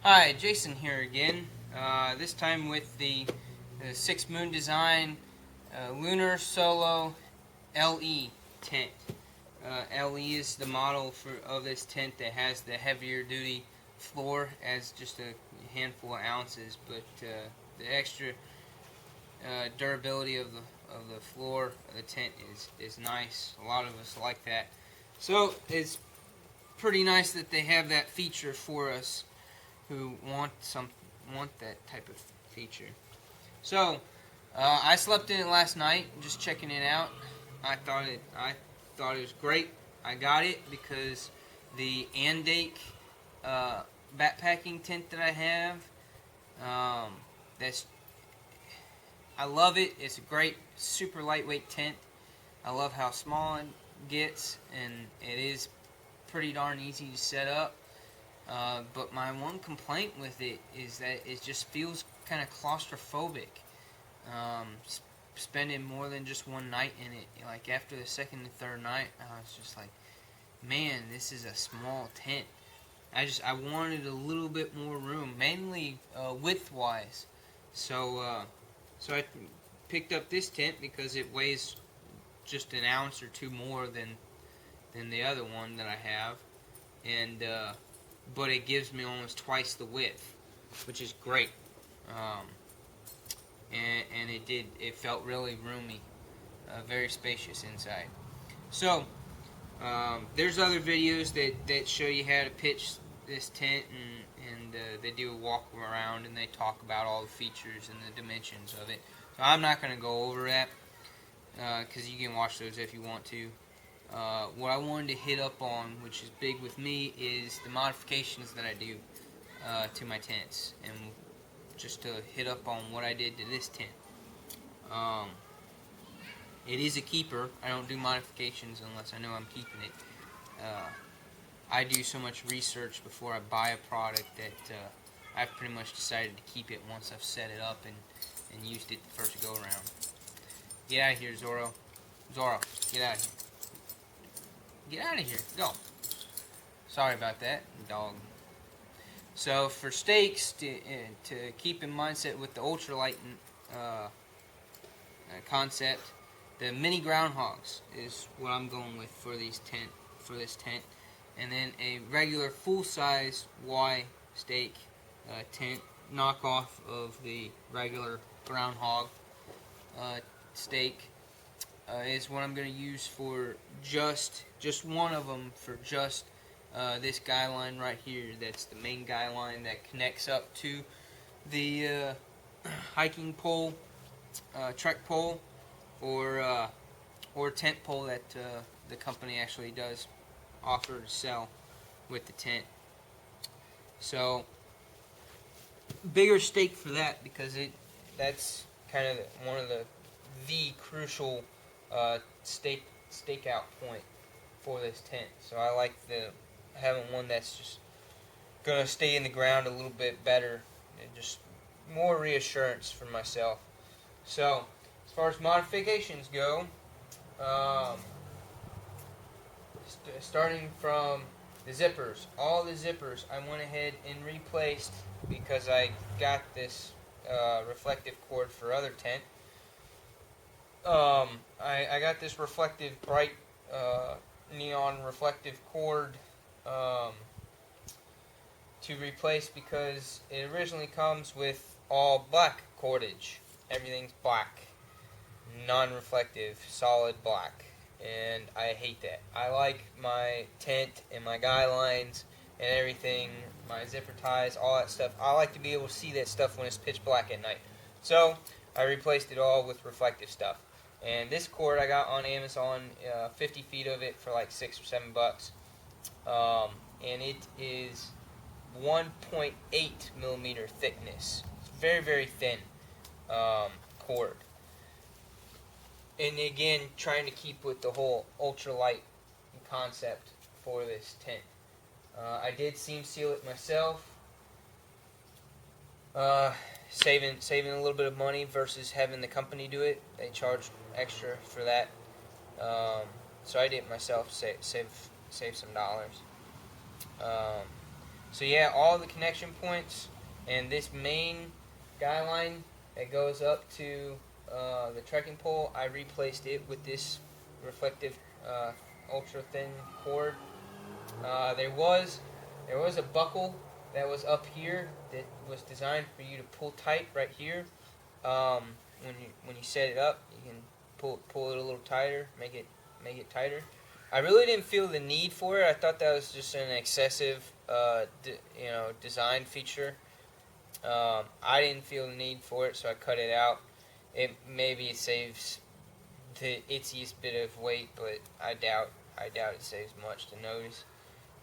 Hi, Jason here again. This time with the 6 Moon Design Lunar Solo LE tent. LE is the model of this tent that has the heavier duty floor as just a handful of ounces, but the extra durability of the floor of the tent is nice. A lot of us like that. So it's pretty nice that they have that feature for us who want that type of feature. So I slept in it last night, just checking it out. I thought it was great. I got it because the Andake backpacking tent that I have, that's I love it. It's a great, super lightweight tent. I love how small it gets, and it is pretty darn easy to set up. But my one complaint with it is that it just feels kind of claustrophobic. Spending more than just one night in it, like after the second and third night, I was just like, man, this is a small tent. I wanted a little bit more room, mainly width-wise. So I picked up this tent because it weighs just an ounce or two more than the other one that I have, and but it gives me almost twice the width, which is great. Um, and it felt really roomy, very spacious inside. So there's other videos that show you how to pitch this tent, and they do a walk around and they talk about all the features and the dimensions of it. So I'm not going to go over that because you can watch those if you want to. What I wanted to hit up on, which is big with me, is the modifications that I do to my tents, and just to hit up on what I did to this tent. Um, it is a keeper. I don't do modifications unless I know I'm keeping it. Uh, I do so much research before I buy a product that I've pretty much decided to keep it once I've set it up and used it the first go around. Get out of here, Zorro. Zorro, get out of here. Get out of here. Go. Sorry about that, dog. So for stakes, to keep in mindset with the ultralight concept, the mini groundhogs is what I'm going with for this tent, and then a regular full-size Y stake tent knockoff of the regular groundhog stake is what I'm going to use for just one of them for just this guy line right here. That's the main guy line that connects up to the hiking pole, trek pole, or tent pole that the company actually does offer to sell with the tent. So bigger stake for that because that's kind of one of the crucial stakeout point for this tent. So I like having one that's just gonna stay in the ground a little bit better, and just more reassurance for myself. So as far as modifications go, um, starting from the zippers, all the zippers I went ahead and replaced because I got this reflective cord for other tent. I got this reflective, bright neon reflective cord to replace because it originally comes with all black cordage. Everything's black, non-reflective, solid black, and I hate that. I like my tent and my guy lines and everything, my zipper ties, all that stuff. I like to be able to see that stuff when it's pitch black at night. So I replaced it all with reflective stuff. And this cord I got on Amazon, 50 feet of it for like $6 or $7. And it is 1.8 millimeter thickness. It's very, very thin cord. And again, trying to keep with the whole ultralight concept for this tent. I did seam seal it myself, saving a little bit of money versus having the company do it. They charge extra for that, so I did it myself. Save some dollars. So yeah, all the connection points and this main guy line that goes up to the trekking pole, I replaced it with this reflective ultra thin cord. There was a buckle that was up here that was designed for you to pull tight right here. When you set it up, you can pull it a little tighter, make it tighter. I really didn't feel the need for it. I thought that was just an excessive, design feature. I didn't feel the need for it, so I cut it out. Maybe it saves the itziest bit of weight, but I doubt it saves much to notice.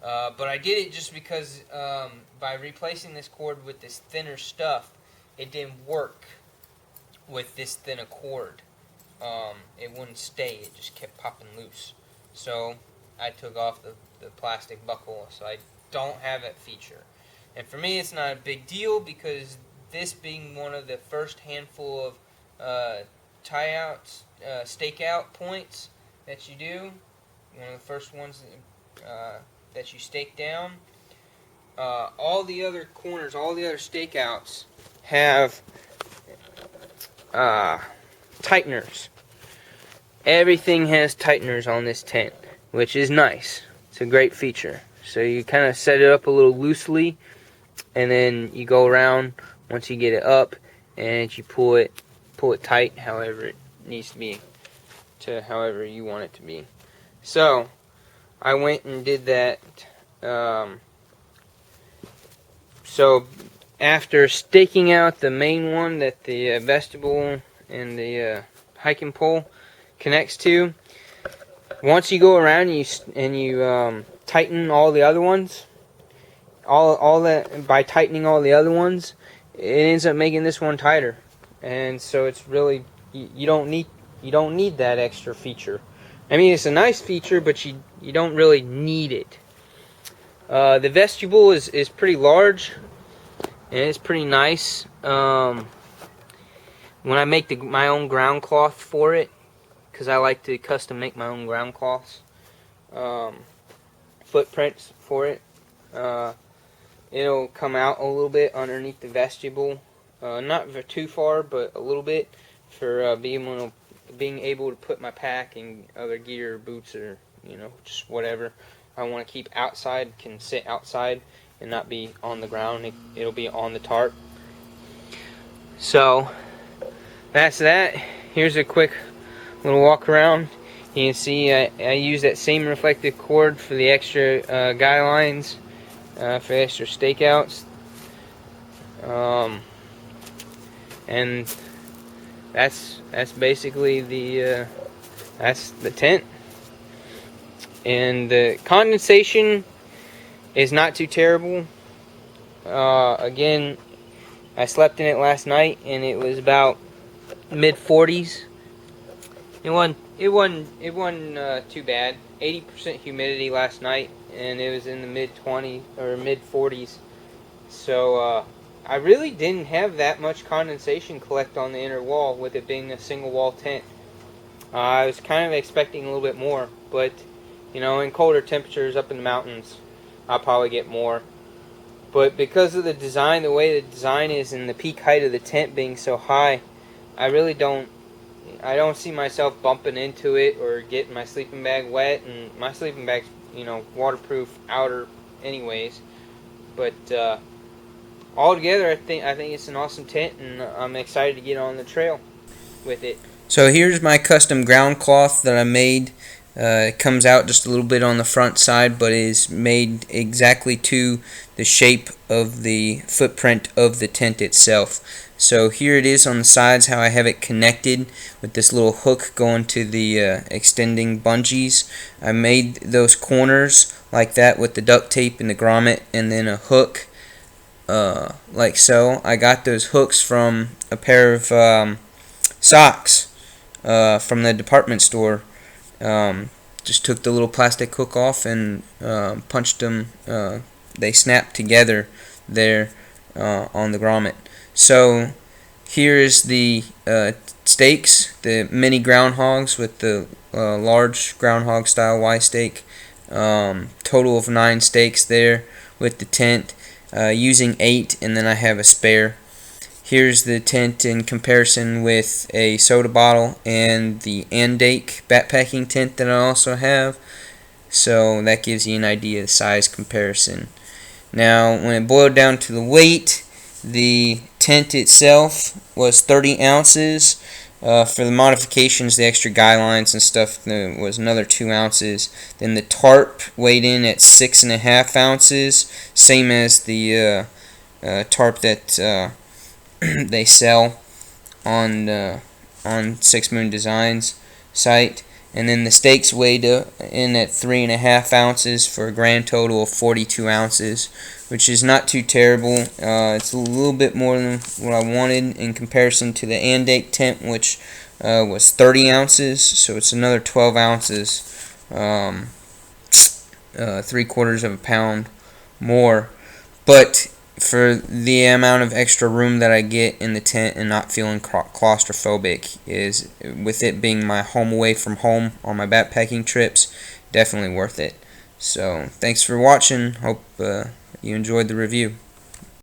But I did it just because by replacing this cord with this thinner stuff, it didn't work with this thinner cord. It wouldn't stay. It just kept popping loose. So I took off the plastic buckle, so I don't have that feature. And for me, it's not a big deal because this being one of the first handful of tie-outs, stake-out points that you do, one of the first ones that you stake down, all the other corners, all the other stakeouts have tighteners. Everything has tighteners on this tent, which is nice. It's a great feature. So you kind of set it up a little loosely, and then you go around once you get it up, and you pull it tight however it needs to be, to however you want it to be. So I went and did that. So after staking out the main one that the vestibule and the hiking pole connects to, once you go around and you tighten all the other ones, all that, by tightening all the other ones, it ends up making this one tighter, and so it's really, you don't need that extra feature. I mean, it's a nice feature, but you don't really need it. The vestibule is pretty large, and it's pretty nice. When I make my own ground cloth for it, because I like to custom make my own ground cloths, footprints for it, it'll come out a little bit underneath the vestibule, not too far, but a little bit, for being able to put my pack and other gear, boots, or just whatever I want to keep outside can sit outside and not be on the ground. It'll be on the tarp. So that's that. Here's a quick little walk around. You can see I use that same reflective cord for the extra guy lines, for the extra stakeouts, and that's basically that's the tent. And the condensation is not too terrible. Again, I slept in it last night and it was about mid-40s. It wasn't too bad. 80% humidity last night, and it was in the mid-20s or mid-40s. So I really didn't have that much condensation collect on the inner wall, with it being a single wall tent. I was kind of expecting a little bit more, but in colder temperatures up in the mountains, I'll probably get more. But because of the design, the way the design is, and the peak height of the tent being so high, I don't see myself bumping into it or getting my sleeping bag wet. And my sleeping bag's waterproof outer anyways. But altogether, I think it's an awesome tent, and I'm excited to get on the trail with it. So here's my custom ground cloth that I made. It comes out just a little bit on the front side, but is made exactly to the shape of the footprint of the tent itself. So here it is on the sides, how I have it connected with this little hook going to the extending bungees. I made those corners like that with the duct tape and the grommet, and then a hook like so. I got those hooks from a pair of socks from the department store. Just took the little plastic hook off and punched them. They snapped together there on the grommet. So here is the stakes, the mini groundhogs with the large groundhog style Y stake. Total of 9 stakes there with the tent. using 8, and then I have a spare. Here's the tent in comparison with a soda bottle and the Andake backpacking tent that I also have. So that gives you an idea of the size comparison. Now, when it boiled down to the weight, the tent itself was 30 ounces. For the modifications, the extra guy lines and stuff, was another 2 ounces. Then the tarp weighed in at 6.5 ounces, same as the tarp that they sell on Six Moon Designs site. And then the stakes weighed in at 3.5 ounces for a grand total of 42 ounces, which is not too terrible. It's a little bit more than what I wanted in comparison to the Andake tent, which was 30 ounces, so it's another 12 ounces, 3/4 of a pound more. But for the amount of extra room that I get in the tent and not feeling claustrophobic, is with it being my home away from home on my backpacking trips, definitely worth it. So thanks for watching. Hope you enjoyed the review.